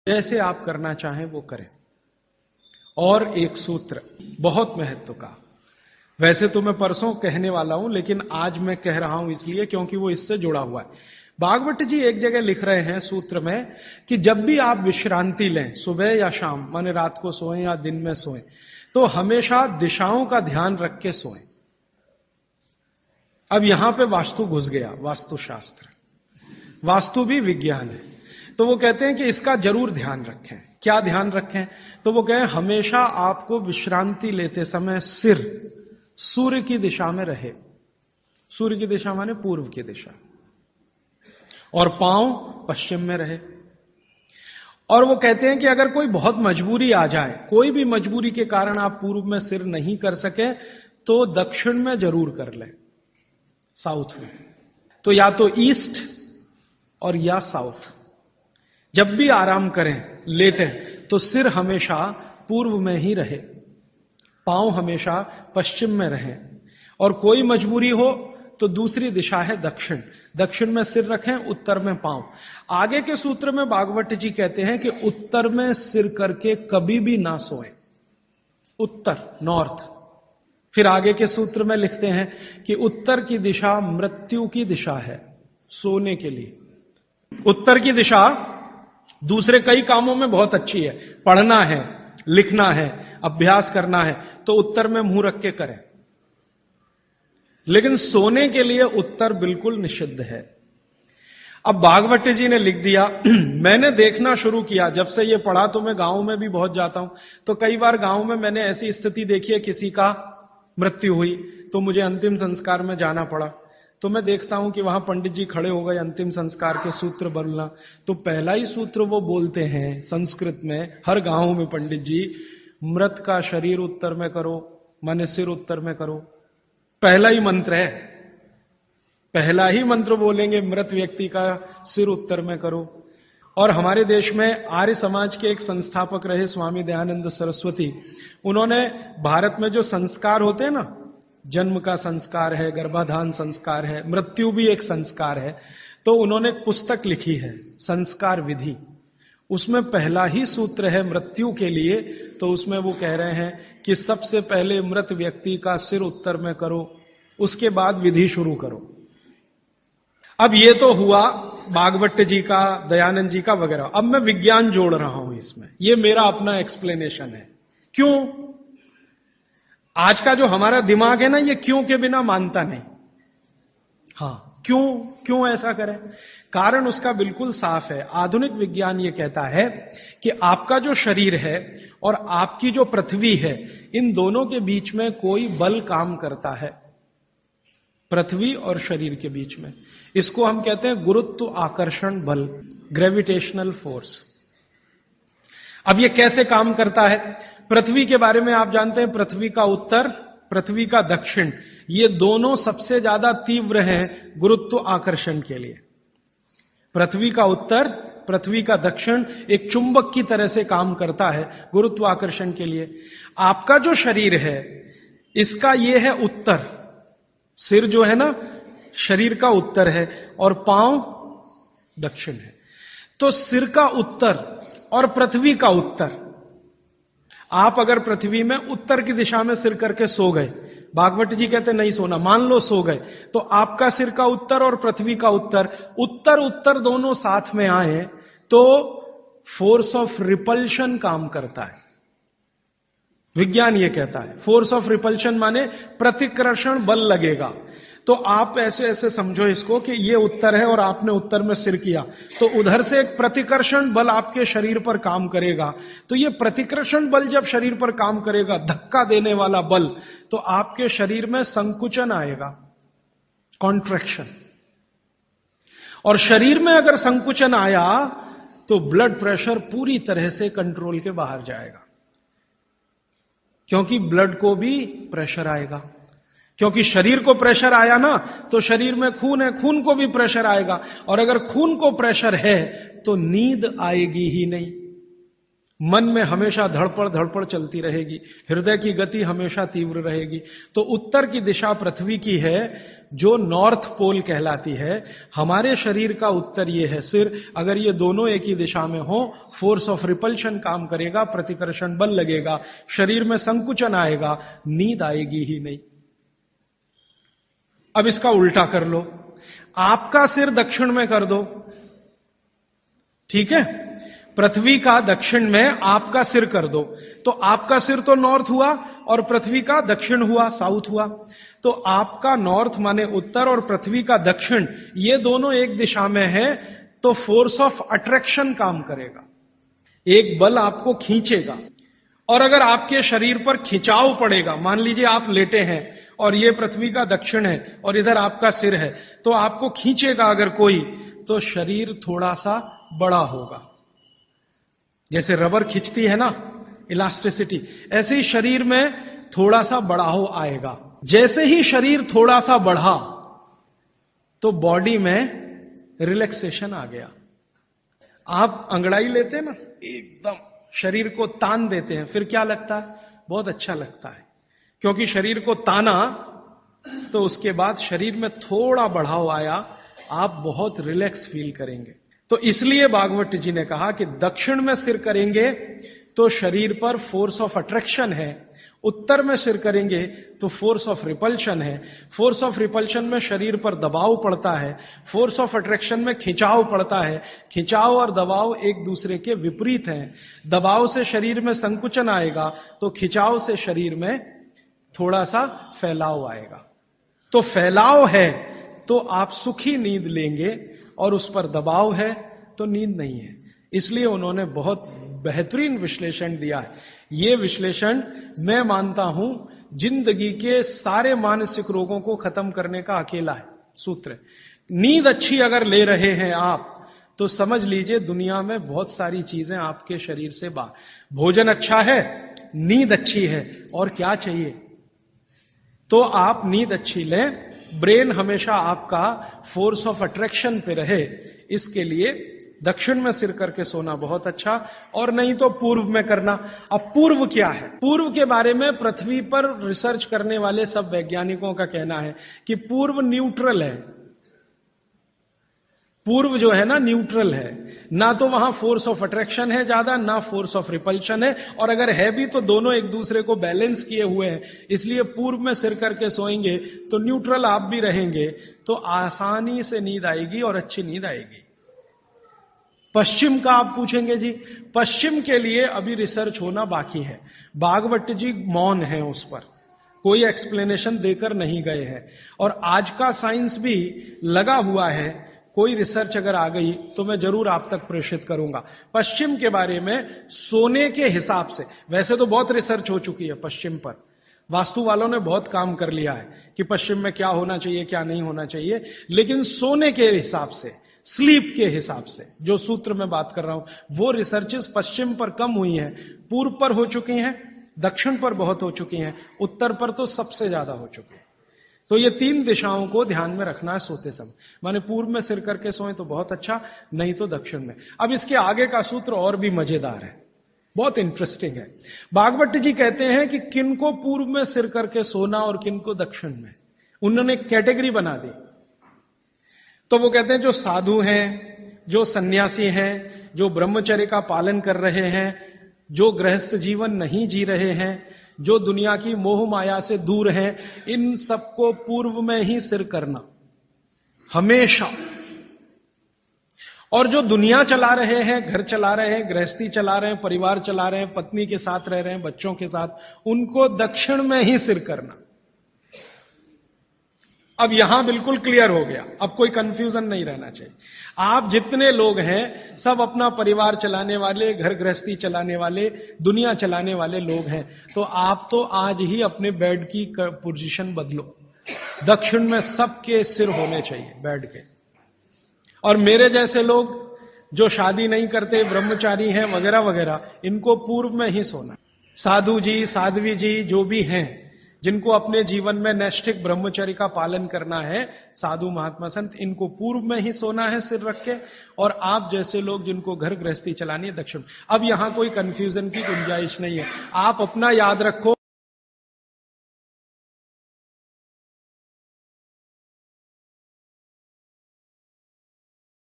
जैसे आप करना चाहें वो करें। और एक सूत्र बहुत महत्व का, वैसे तो मैं परसों कहने वाला हूं, लेकिन आज मैं कह रहा हूं इसलिए क्योंकि वो इससे जुड़ा हुआ है। भागवत जी एक जगह लिख रहे हैं सूत्र में कि जब भी आप विश्रांति लें, सुबह या शाम, माने रात को सोएं या दिन में सोएं, तो हमेशा दिशाओं का ध्यान रख के सोएं। अब यहां पे वास्तु घुस गया, वास्तुशास्त्र, वास्तु भी विज्ञान है। तो वो कहते हैं कि इसका जरूर ध्यान रखें। क्या ध्यान रखें? तो वो कहें हमेशा आपको विश्रांति लेते समय सिर सूर्य की दिशा में रहे। सूर्य की दिशा माने पूर्व की दिशा, और पांव पश्चिम में रहे। और वो कहते हैं कि अगर कोई बहुत मजबूरी आ जाए, कोई भी मजबूरी के कारण आप पूर्व में सिर नहीं कर सके, तो दक्षिण में जरूर कर लें, साउथ में। तो या तो ईस्ट और या साउथ। जब भी आराम करें, लेटें, तो सिर हमेशा पूर्व में ही रहे, पांव हमेशा पश्चिम में रहे। और कोई मजबूरी हो तो दूसरी दिशा है दक्षिण, दक्षिण में सिर रखें, उत्तर में पांव। आगे के सूत्र में भागवत जी कहते हैं कि उत्तर में सिर करके कभी भी ना सोएं, उत्तर, नॉर्थ। फिर आगे के सूत्र में लिखते हैं कि उत्तर की दिशा मृत्यु की दिशा है, सोने के लिए। उत्तर की दिशा दूसरे कई कामों में बहुत अच्छी है, पढ़ना है, लिखना है, अभ्यास करना है, तो उत्तर में मुंह रख के करें। लेकिन सोने के लिए उत्तर बिल्कुल निषिद्ध है। अब भागवत जी ने लिख दिया, मैंने देखना शुरू किया, जब से ये पढ़ा तो मैं गांव में भी बहुत जाता हूं, तो कई बार गांव में मैंने ऐसी स्थिति देखी है, किसी का मृत्यु हुई तो मुझे अंतिम संस्कार में जाना पड़ा। तो मैं देखता हूं कि वहां पंडित जी खड़े हो गए अंतिम संस्कार के सूत्र बोलना। तो पहला ही सूत्र वो बोलते हैं संस्कृत में, हर गांव में पंडित जी, मृत का शरीर उत्तर में करो, माने सिर उत्तर में करो। पहला ही मंत्र है, पहला ही मंत्र बोलेंगे, मृत व्यक्ति का सिर उत्तर में करो। और हमारे देश में आर्य समाज के एक संस्थापक रहे स्वामी दयानंद सरस्वती, उन्होंने भारत में जो संस्कार होते हैं ना, जन्म का संस्कार है, गर्भाधान संस्कार है, मृत्यु भी एक संस्कार है, तो उन्होंने एक पुस्तक लिखी है संस्कार विधि। उसमें पहला ही सूत्र है मृत्यु के लिए। तो उसमें वो कह रहे हैं कि सबसे पहले मृत व्यक्ति का सिर उत्तर में करो, उसके बाद विधि शुरू करो। अब ये तो हुआ भागवत जी का, दयानंद जी का वगैरह। अब मैं विज्ञान जोड़ रहा हूं इसमें, ये मेरा अपना एक्सप्लेनेशन है। क्यों? आज का जो हमारा दिमाग है ना, ये क्यों के बिना मानता नहीं। हां, क्यों ऐसा करें? कारण उसका बिल्कुल साफ है। आधुनिक विज्ञान ये कहता है कि आपका जो शरीर है और आपकी जो पृथ्वी है, इन दोनों के बीच में कोई बल काम करता है, पृथ्वी और शरीर के बीच में। इसको हम कहते हैं गुरुत्व आकर्षण बल, ग्रेविटेशनल फोर्स। अब ये कैसे काम करता है? पृथ्वी के बारे में आप जानते हैं, पृथ्वी का उत्तर, पृथ्वी का दक्षिण, ये दोनों सबसे ज्यादा तीव्र हैं गुरुत्व आकर्षण के लिए। पृथ्वी का उत्तर, पृथ्वी का दक्षिण एक चुंबक की तरह से काम करता है गुरुत्वाकर्षण के लिए। आपका जो शरीर है, इसका ये है उत्तर, सिर जो है ना शरीर का उत्तर है और पांव दक्षिण है। तो सिर का उत्तर और पृथ्वी का उत्तर, आप अगर पृथ्वी में उत्तर की दिशा में सिर करके सो गए, भागवत जी कहते नहीं सोना, मान लो सो गए, तो आपका सिर का उत्तर और पृथ्वी का उत्तर, उत्तर उत्तर दोनों साथ में आए तो फोर्स ऑफ रिपल्शन काम करता है। विज्ञान ये कहता है फोर्स ऑफ रिपल्शन माने प्रतिकर्षण बल लगेगा। तो आप ऐसे ऐसे समझो इसको कि ये उत्तर है और आपने उत्तर में सिर किया, तो उधर से एक प्रतिकर्षण बल आपके शरीर पर काम करेगा। तो ये प्रतिकर्षण बल जब शरीर पर काम करेगा, धक्का देने वाला बल, तो आपके शरीर में संकुचन आएगा, कॉन्ट्रैक्शन। और शरीर में अगर संकुचन आया तो ब्लड प्रेशर पूरी तरह से कंट्रोल के बाहर जाएगा, क्योंकि ब्लड को भी प्रेशर आएगा। क्योंकि शरीर को प्रेशर आया ना, तो शरीर में खून है, खून को भी प्रेशर आएगा। और अगर खून को प्रेशर है तो नींद आएगी ही नहीं। मन में हमेशा धड़पड़ धड़पड़ चलती रहेगी, हृदय की गति हमेशा तीव्र रहेगी। तो उत्तर की दिशा पृथ्वी की है, जो नॉर्थ पोल कहलाती है। हमारे शरीर का उत्तर ये है सिर। अगर ये दोनों एक ही दिशा में हो, फोर्स ऑफ रिपल्शन काम करेगा, प्रतिकर्षण बल लगेगा, शरीर में संकुचन आएगा, नींद आएगी ही नहीं। अब इसका उल्टा कर लो, आपका सिर दक्षिण में कर दो, ठीक है? पृथ्वी का दक्षिण में आपका सिर कर दो, तो आपका सिर तो नॉर्थ हुआ और पृथ्वी का दक्षिण हुआ, साउथ हुआ। तो आपका नॉर्थ माने उत्तर और पृथ्वी का दक्षिण, ये दोनों एक दिशा में है, तो फोर्स ऑफ अट्रैक्शन काम करेगा, एक बल आपको खींचेगा। और अगर आपके शरीर पर खिंचाव पड़ेगा, मान लीजिए आप लेटे हैं और ये पृथ्वी का दक्षिण है और इधर आपका सिर है, तो आपको खींचेगा अगर कोई, तो शरीर थोड़ा सा बड़ा होगा। जैसे रबर खिंचती है ना, इलास्टिसिटी, ऐसे ही शरीर में थोड़ा सा बढ़ाव आएगा। जैसे ही शरीर थोड़ा सा बढ़ा तो बॉडी में रिलैक्सेशन आ गया। आप अंगड़ाई लेते हैं ना, एकदम शरीर को तान देते हैं, फिर क्या लगता है? बहुत अच्छा लगता है, क्योंकि शरीर को ताना तो उसके बाद शरीर में थोड़ा बढ़ाव आया, आप बहुत रिलैक्स फील करेंगे। तो इसलिए भागवत जी ने कहा कि दक्षिण में सिर करेंगे तो शरीर पर फोर्स ऑफ अट्रैक्शन है, उत्तर में सिर करेंगे तो फोर्स ऑफ रिपल्शन है। फोर्स ऑफ रिपल्शन में शरीर पर दबाव पड़ता है, फोर्स ऑफ अट्रैक्शन में खिंचाव पड़ता है। खिंचाव और दबाव एक दूसरे के विपरीत हैं। दबाव से शरीर में संकुचन आएगा तो खिंचाव से शरीर में थोड़ा सा फैलाव आएगा। तो फैलाव है तो आप सुखी नींद लेंगे और उस पर दबाव है तो नींद नहीं है। इसलिए उन्होंने बहुत बेहतरीन विश्लेषण दिया है। ये विश्लेषण मैं मानता हूं जिंदगी के सारे मानसिक रोगों को खत्म करने का अकेला है सूत्र। नींद अच्छी अगर ले रहे हैं आप तो समझ लीजिए दुनिया में बहुत सारी चीजें आपके शरीर से बाहर। भोजन अच्छा है, नींद अच्छी है, और क्या चाहिए? तो आप नींद अच्छी लें, ब्रेन हमेशा आपका फोर्स ऑफ अट्रैक्शन पे रहे, इसके लिए दक्षिण में सिर करके सोना बहुत अच्छा, और नहीं तो पूर्व में करना। अब पूर्व क्या है? पूर्व के बारे में पृथ्वी पर रिसर्च करने वाले सब वैज्ञानिकों का कहना है कि पूर्व न्यूट्रल है। पूर्व जो है ना न्यूट्रल है, ना तो वहां फोर्स ऑफ अट्रैक्शन है ज्यादा, ना फोर्स ऑफ रिपल्शन है, और अगर है भी तो दोनों एक दूसरे को बैलेंस किए हुए हैं। इसलिए पूर्व में सिर करके सोएंगे तो न्यूट्रल आप भी रहेंगे, तो आसानी से नींद आएगी और अच्छी नींद आएगी। पश्चिम का आप पूछेंगे जी, पश्चिम के लिए अभी रिसर्च होना बाकी है। भागवत जी मौन है, उस पर कोई एक्सप्लेनेशन देकर नहीं गए हैं, और आज का साइंस भी लगा हुआ है। कोई रिसर्च अगर आ गई तो मैं जरूर आप तक प्रेषित करूंगा। पश्चिम के बारे में सोने के हिसाब से, वैसे तो बहुत रिसर्च हो चुकी है पश्चिम पर, वास्तु वालों ने बहुत काम कर लिया है कि पश्चिम में क्या होना चाहिए क्या नहीं होना चाहिए, लेकिन सोने के हिसाब से, स्लीप के हिसाब से जो सूत्र में बात कर रहा हूं, वो रिसर्चेस पश्चिम पर कम हुई हैं, पूर्व पर हो चुकी हैं, दक्षिण पर बहुत हो चुकी हैं, उत्तर पर तो सबसे ज्यादा हो चुकी है। तो ये तीन दिशाओं को ध्यान में रखना है सोते समय। माने पूर्व में सिर करके सोए तो बहुत अच्छा, नहीं तो दक्षिण में। अब इसके आगे का सूत्र और भी मजेदार है, बहुत इंटरेस्टिंग है। भागवत जी कहते हैं कि किनको पूर्व में सिर करके सोना और किनको दक्षिण में, उन्होंने कैटेगरी बना दी। तो वो कहते हैं जो साधु हैं, जो सन्यासी हैं, जो ब्रह्मचर्य का पालन कर रहे हैं, जो गृहस्थ जीवन नहीं जी रहे हैं, जो दुनिया की मोह माया से दूर हैं, इन सबको पूर्व में ही सिर करना हमेशा। और जो दुनिया चला रहे हैं, घर चला रहे हैं, गृहस्थी चला रहे हैं, परिवार चला रहे हैं, पत्नी के साथ रह रहे हैं, बच्चों के साथ, उनको दक्षिण में ही सिर करना। अब यहां बिल्कुल क्लियर हो गया, अब कोई कंफ्यूजन नहीं रहना चाहिए। आप जितने लोग हैं सब अपना परिवार चलाने वाले, घर गृहस्थी चलाने वाले, दुनिया चलाने वाले लोग हैं, तो आप तो आज ही अपने बेड की पोजीशन बदलो। दक्षिण में सबके सिर होने चाहिए बेड के। और मेरे जैसे लोग जो शादी नहीं करते, ब्रह्मचारी हैं वगैरह वगैरह, इनको पूर्व में ही सोना। साधु जी, साध्वी जी जो भी हैं, जिनको अपने जीवन में नैष्ठिक ब्रह्मचर्य का पालन करना है, साधु महात्मा संत, इनको पूर्व में ही सोना है सिर रख के, और आप जैसे लोग जिनको घर गृहस्थी चलानी है दक्षिण। अब यहां कोई कंफ्यूजन की गुंजाइश नहीं है, आप अपना याद रखो